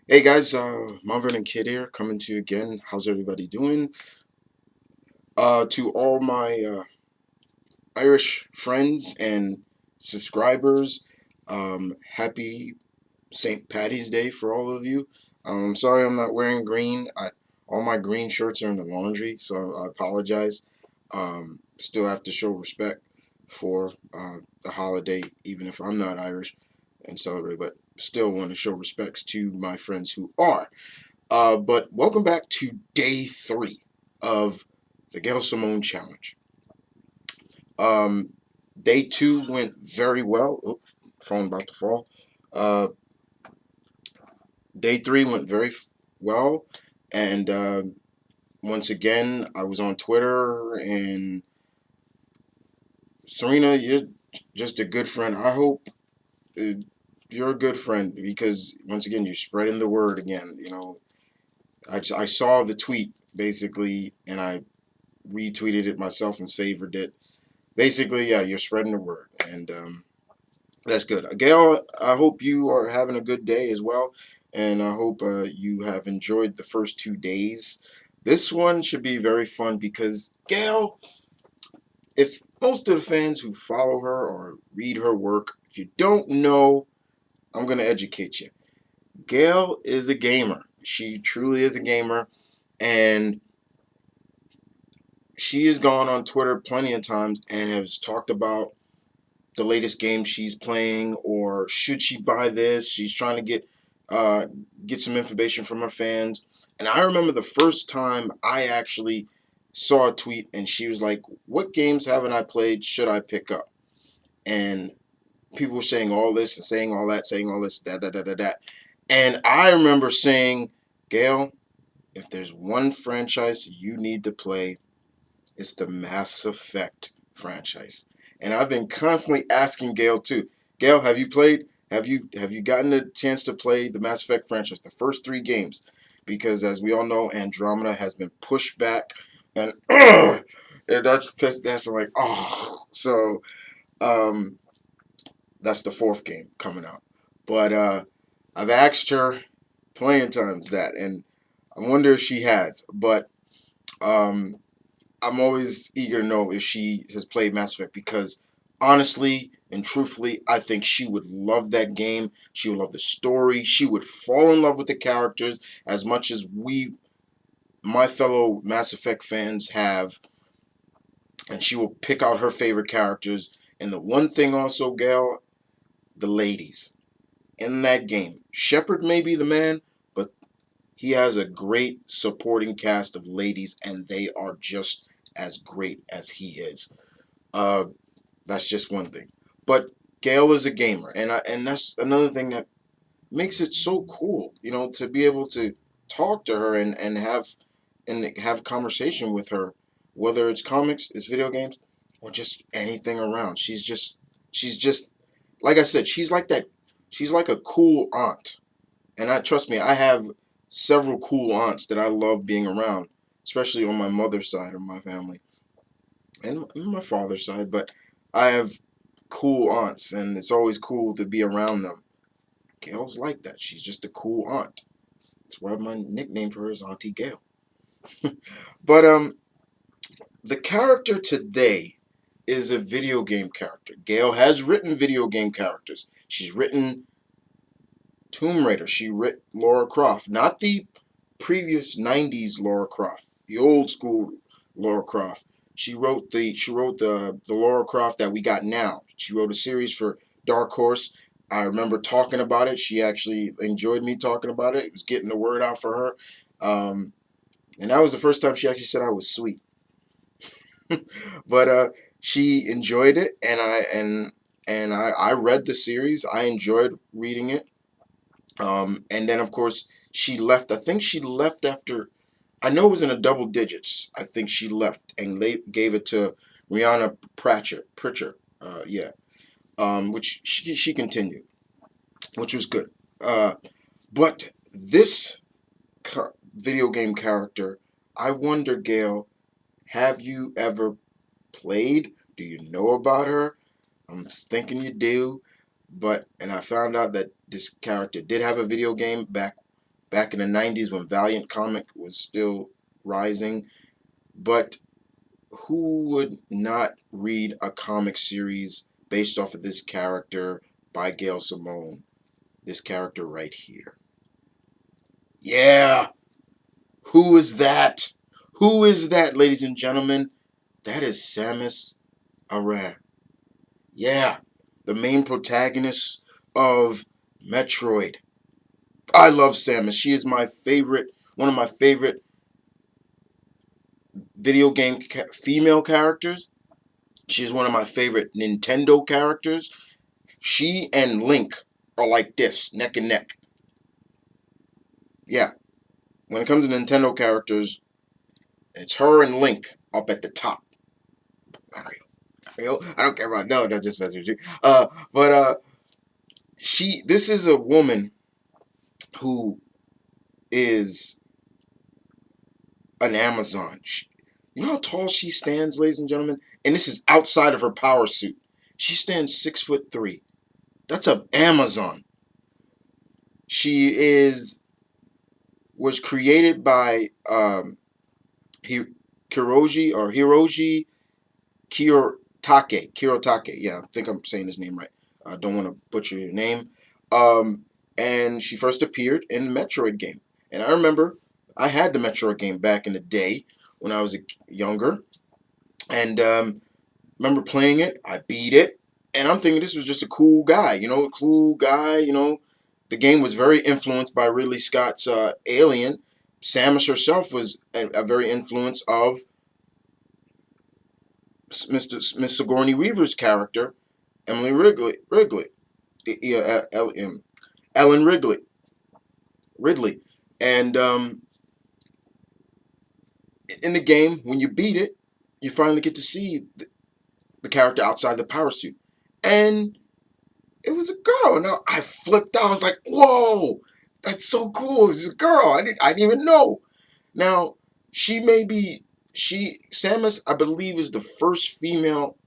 Hey guys, Marvin and Kid here, coming to you again. How's everybody doing? To all my Irish friends and subscribers, happy St. Patty's Day for all of you. I'm sorry I'm not wearing green. All my green shirts are in the laundry, so I apologize. Still have to show respect for the holiday, even if I'm not Irish and celebrate, but still want to show respects to my friends who are. But welcome back to day 3 of the Gail Simone Challenge. Um, Day 2 went very well. Oh, phone about to fall. Uh, Day 3 went very well. And once again, I was on Twitter. And Serena, you're just a good friend. I hope uh, you're a good friend because, once again, you're spreading the word again. I saw the tweet basically, and I retweeted it myself and favored it. Basically, yeah, you're spreading the word, and that's good. Gail, I hope you are having a good day as well, and I hope you have enjoyed the first 2 days. This one should be very fun because Gail, if most of the fans who follow her or read her work, if you don't know, I'm going to educate you. Gail is a gamer. She truly is a gamer, and she has gone on Twitter plenty of times and has talked about the latest game she's playing, or should she buy this. She's trying to uh, get some information from her fans. And I remember the first time I actually saw a tweet, and she was like, "What games haven't I played? Should I pick up?" And people were saying all this and saying all that, saying all this, that, that, that, that, that. And I remember saying, "Gail, if there's one franchise you need to play, it's the Mass Effect franchise." And I've been constantly asking Gail too. Gail, have you played? Have you gotten the chance to play the Mass Effect franchise, the first 3 games? Because as we all know, Andromeda has been pushed back, and, and that's like, oh, so um, that's the 4th game coming out. But I've asked her plenty of times that, and I wonder if she has. But um, I'm always eager to know if she has played Mass Effect because honestly and truthfully, I think she would love that game. She would love the story. She would fall in love with the characters as much as my fellow Mass Effect fans, have. And she will pick out her favorite characters. And the one thing also, Gail, the ladies in that game. Shepard may be the man, but he has a great supporting cast of ladies, and they are just as great as he is. Uh, That's just one thing. But Gail is a gamer, and that's another thing that makes it so cool. To be able to talk to her and have conversation with her, whether it's comics, it's video games, or just anything around. She's just like I said. She's like that. She's like a cool aunt, and I trust me. I have several cool aunts that I love being around, especially on my mother's side of my family and my father's side. But I have cool aunts, and it's always cool to be around them. Gail's like that. She's just a cool aunt. That's why my nickname for her is Auntie Gail. But the character today is a video game character. Gail has written video game characters. She's written Tomb Raider. She wrote Lara Croft, not the previous '90s Lara Croft, the old school Lara Croft. She wrote the Lara Croft that we got now. She wrote a series for Dark Horse. I remember talking about it. She actually enjoyed me talking about it. It was getting the word out for her. Um, and that was the first time she actually said I was sweet. But she enjoyed it, and I read the series. I enjoyed reading it. And then of course she left. I think she left after. I know it was in the double digits. I think she left and gave it to Rihanna Pritchard. Yeah. Which she continued, which was good. But this video game character, I wonder, Gail, have you ever played? Do you know about her? I'm thinking you do, and I found out that this character did have a video game back back in the 90s when Valiant Comic was still rising. But who would not read a comic series based off of this character by Gail Simone? This character right here. Yeah! Who is that? Who is that, ladies and gentlemen? That is Samus Aran. Yeah, the main protagonist of Metroid. I love Samus. She is my favorite, one of my favorite video game female characters. She is one of my favorite Nintendo characters. She and Link are like this, neck and neck. Yeah, when it comes to Nintendo characters, it's her and Link up at the top. Mario. I don't care about no, just messing with you. But this is a woman who is an Amazon. You know how tall she stands, ladies and gentlemen? And this is outside of her power suit. She stands 6'3". That's an Amazon. She was created by Hiroji Kirotake. Yeah, I think I'm saying his name right. I don't want to butcher your name. And she first appeared in the Metroid game. And I remember I had the Metroid game back in the day when I was younger. And remember playing it. I beat it. And I'm thinking this was just a cool guy. The game was very influenced by Ridley Scott's Alien. Samus herself was a very influence of Miss Sigourney Weaver's character, Emily Ridley, Ellen Ridley, and in the game, when you beat it, you finally get to see the character outside the power suit, and it was a girl. And I flipped out. I was like, "Whoa, that's so cool! It's a girl. I didn't even know." Now, Samus, I believe, is the first female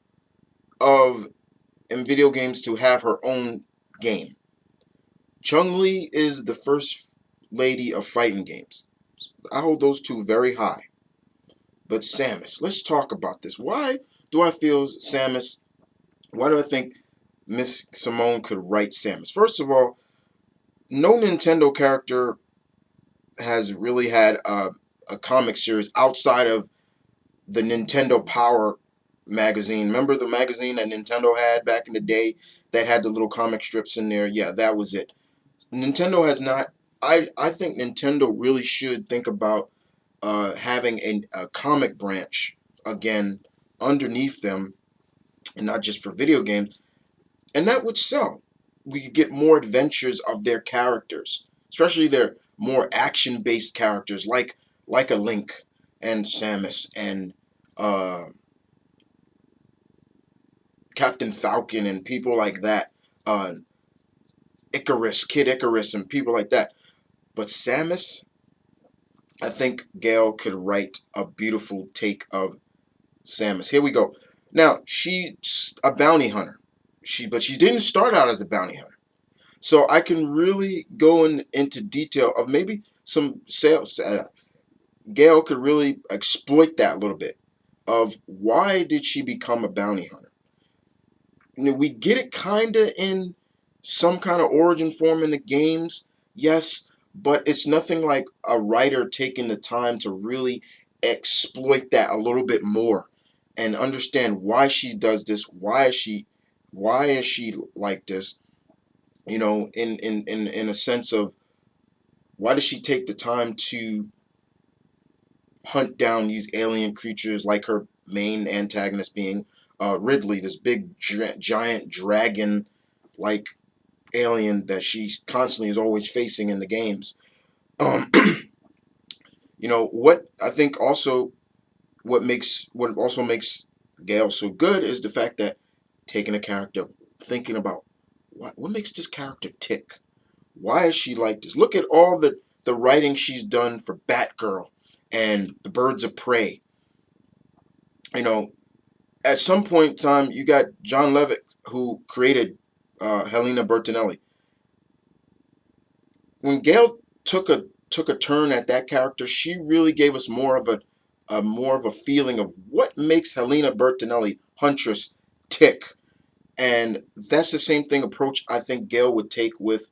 in video games to have her own game. Chun-Li is the first lady of fighting games. I hold those two very high. But Samus, let's talk about this. Why do I think Miss Simone could write Samus? First of all, no Nintendo character has really had a comic series outside of the Nintendo Power magazine. Remember the magazine that Nintendo had back in the day that had the little comic strips in there? Yeah, that was it. Nintendo has not. I think Nintendo really should think about having a comic branch again underneath them, and not just for video games. And that would sell. We could get more adventures of their characters, especially their more action-based characters like a Link and Samus and Captain Falcon and people like that. Kid Icarus, and people like that. But Samus, I think Gail could write a beautiful take of Samus. Here we go. Now, she's a bounty hunter. But she didn't start out as a bounty hunter. So I can really go into detail of maybe some sales. Gail could really exploit that a little bit of why did she become a bounty hunter. We get it kind of in some kind of origin form in the games, yes, but it's nothing like a writer taking the time to really exploit that a little bit more and understand why she does this, why is she like this, in a sense of why does she take the time to hunt down these alien creatures, like her main antagonist being Ridley, this big giant dragon like alien that she constantly is always facing in the games. Um, what I think also what also makes Gail so good is the fact that taking a character, thinking about what makes this character tick. Why is she like this? Look at all the writing she's done for Batgirl and the Birds of Prey. At some point in time, you got John Levitt, who created Helena Bertinelli. When Gail took a took a turn at that character, she really gave us more of a feeling of what makes Helena Bertinelli Huntress tick. And that's the same thing approach I think Gail would take with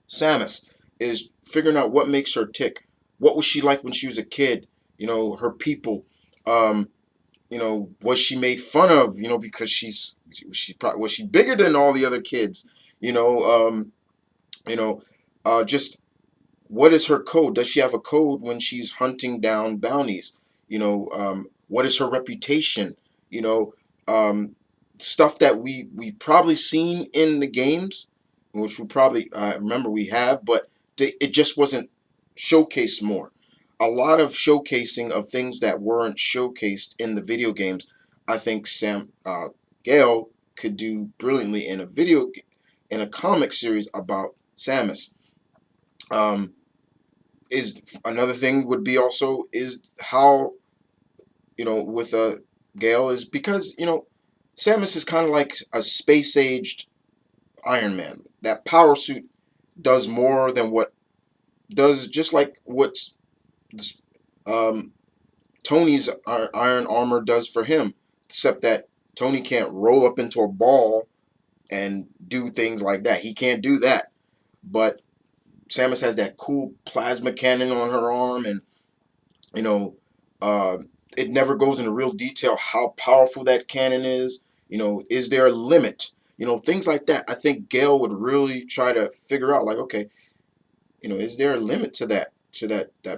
Samus, is figuring out what makes her tick. What was she like when she was a kid? Her people. Um, was she made fun of? Because was she bigger than all the other kids? You know, um, you know, just what is her code? Does she have a code when she's hunting down bounties? What is her reputation? You know, um, Stuff that we probably seen in the games, which we probably remember we have, but it just wasn't showcased more. A lot of showcasing of things that weren't showcased in the video games. I think Gale could do brilliantly in a comic series about Samus. Um, is another thing would be also is how with Gale is because Samus is kind of like a space aged Iron Man. That power suit does more than what does just like what's um, Tony's iron armor does for him, except that Tony can't roll up into a ball and do things like that. He can't do that, but Samus has that cool plasma cannon on her arm, and you know, uh, it never goes into real detail how powerful that cannon is. Is there a limit? Things like that. I think Gale would really try to figure out, like, okay, is there a limit to that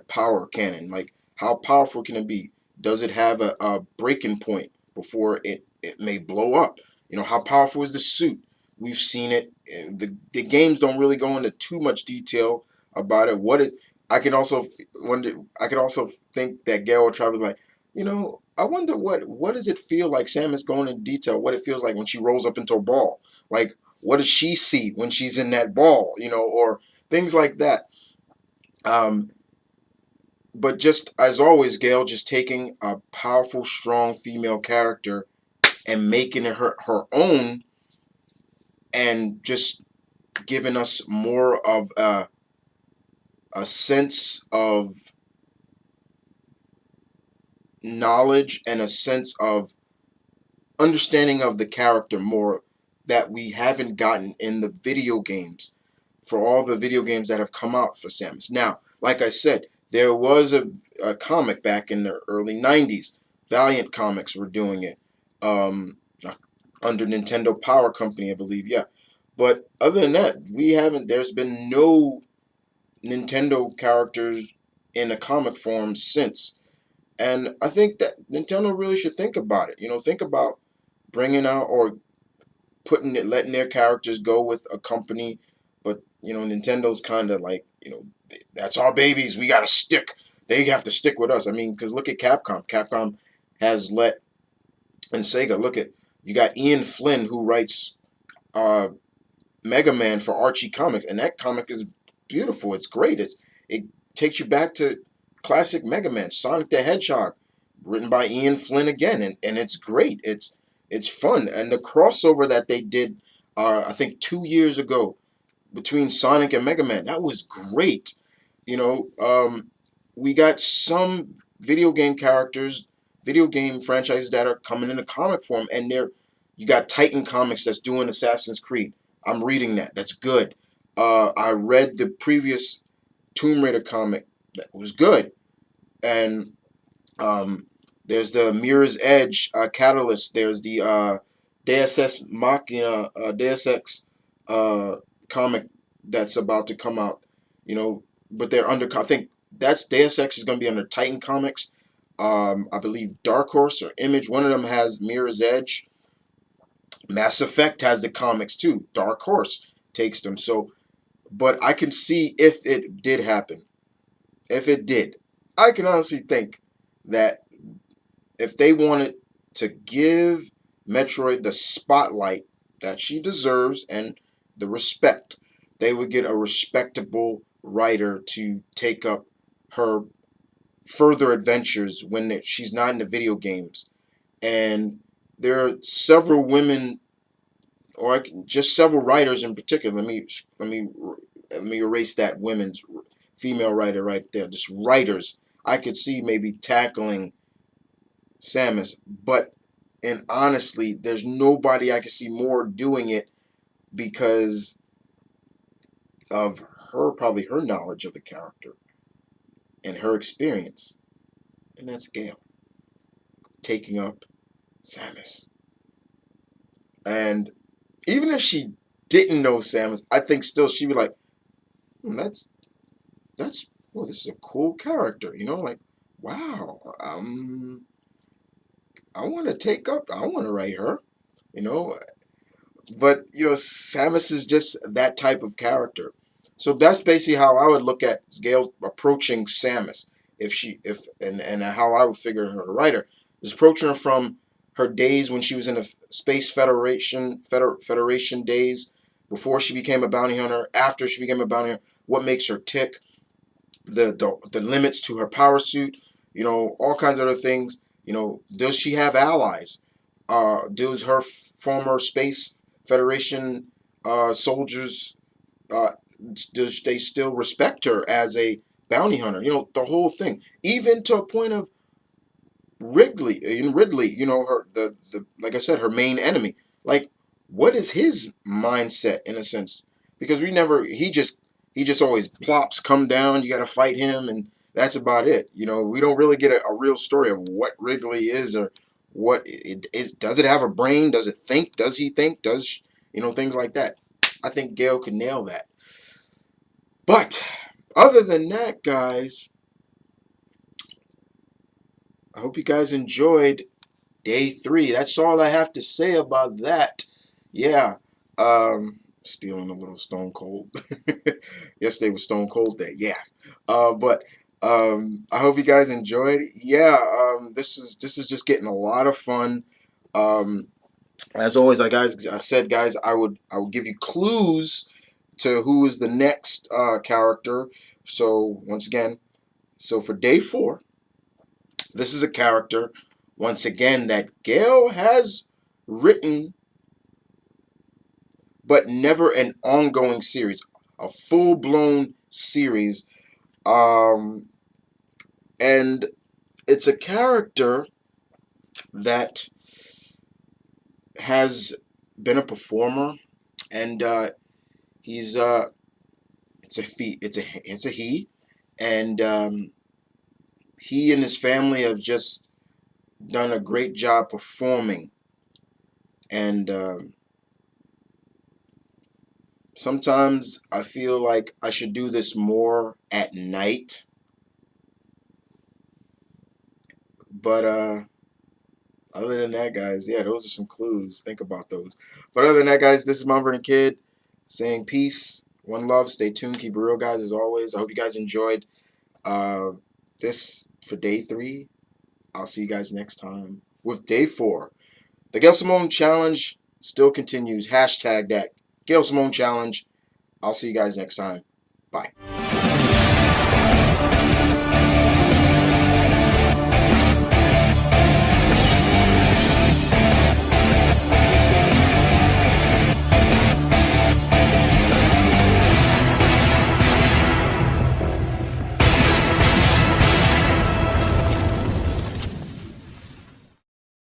power cannon? Like, how powerful can it be? Does it have a breaking point before it may blow up? How powerful is the suit? We've seen it. The games don't really go into too much detail about it. I can also wonder. I could also think that Gale will try to be like, I wonder what does it feel like. Samus going into detail what it feels like when she rolls up into a ball. Like, what does she see when she's in that ball? Or things like that. Um, but just as always, Gail just taking a powerful, strong female character and making it her own, and just giving us more of a sense of knowledge and a sense of understanding of the character more that we haven't gotten in the video games, for all the video games that have come out for Samus. Now, like I said, there was a comic back in the early 90s. Valiant Comics were doing it under Nintendo Power Company, I believe, yeah. But other than that, there's been no Nintendo characters in a comic form since. And I think that Nintendo really should think about it. Think about bringing out or letting their characters go with a company, but Nintendo's kind of like, that's our babies. We gotta stick. They have to stick with us. I mean, because look at Capcom. Capcom has let and Sega. Look at You got Ian Flynn who writes uh, Mega Man for Archie Comics, and that comic is beautiful. It's great. It takes you back to classic Mega Man, Sonic the Hedgehog, written by Ian Flynn again, and it's great. It's fun, and the crossover that they did, I think 2 years ago, between Sonic and Mega Man, that was great. You know, um, we got some video game characters, video game franchises that are coming in a comic form, and you got Titan Comics that's doing Assassin's Creed. I'm reading that. That's good. I read the previous Tomb Raider comic. That was good. And um, there's the Mirror's Edge Catalyst. There's the Deus Ex Machina, Deus Ex comic that's about to come out. But they're under. I think that's Deus Ex is going to be under Titan Comics. I believe Dark Horse or Image. One of them has Mirror's Edge. Mass Effect has the comics too. Dark Horse takes them. So, but I can see if it did happen. If it did, I can honestly think that if they wanted to give Metroid the spotlight that she deserves and the respect, they would get a respectable writer to take up her further adventures when she's not in the video games. And there are several women, or just several writers in particular. Let me erase that women's. female writer right there. Just writers. I could see maybe tackling Samus, but and honestly, there's nobody I could see more doing it because of her, probably her knowledge of the character and her experience, and that's Gail taking up Samus. And even if she didn't know Samus, I think still she'd be like, that's well, this is a cool character, like wow, I want to take up, I want to write her, you know. But Samus is just that type of character. So that's basically how I would look at Gail approaching Samus. If how I would figure her to write her is approaching her from her days when she was in the Space Federation days, before she became a bounty hunter, after she became a bounty hunter, what makes her tick, the limits to her power suit, all kinds of other things. Does she have allies? Does her former Space Federation soldiers, does they still respect her as a bounty hunter? The whole thing, even to a point of Ridley, her the like I said, her main enemy. Like, what is his mindset in a sense? Because he just always plops, come down. You got to fight him, and that's about it. We don't really get a real story of what Ridley is, or what it is. Does it have a brain? Does it think? Does he think? Does things like that? I think Gail could nail that. But other than that, guys, I hope you guys enjoyed day 3. That's all I have to say about that. Yeah. Stealing a little Stone Cold. Yesterday was Stone Cold Day. Yeah. But I hope you guys enjoyed. Yeah. This is just getting a lot of fun. As always, I said, guys, I would give you clues to who is the next character. So once again, for day 4, this is a character, once again, that Gail has written, but never an ongoing series, a full-blown series. And it's a character that has been a performer, and he's it's a he, and he and his family have just done a great job performing. And sometimes I feel like I should do this more at night. But other than that, guys, yeah, those are some clues. Think about those. But other than that, guys, this is Mount Vernon Kid saying peace, one love, stay tuned, keep it real, guys, as always. I hope you guys enjoyed this for day 3. I'll see you guys next time with day 4. The Gail Simone Challenge still continues. Hashtag that. Gail Simone Challenge. I'll see you guys next time. Bye.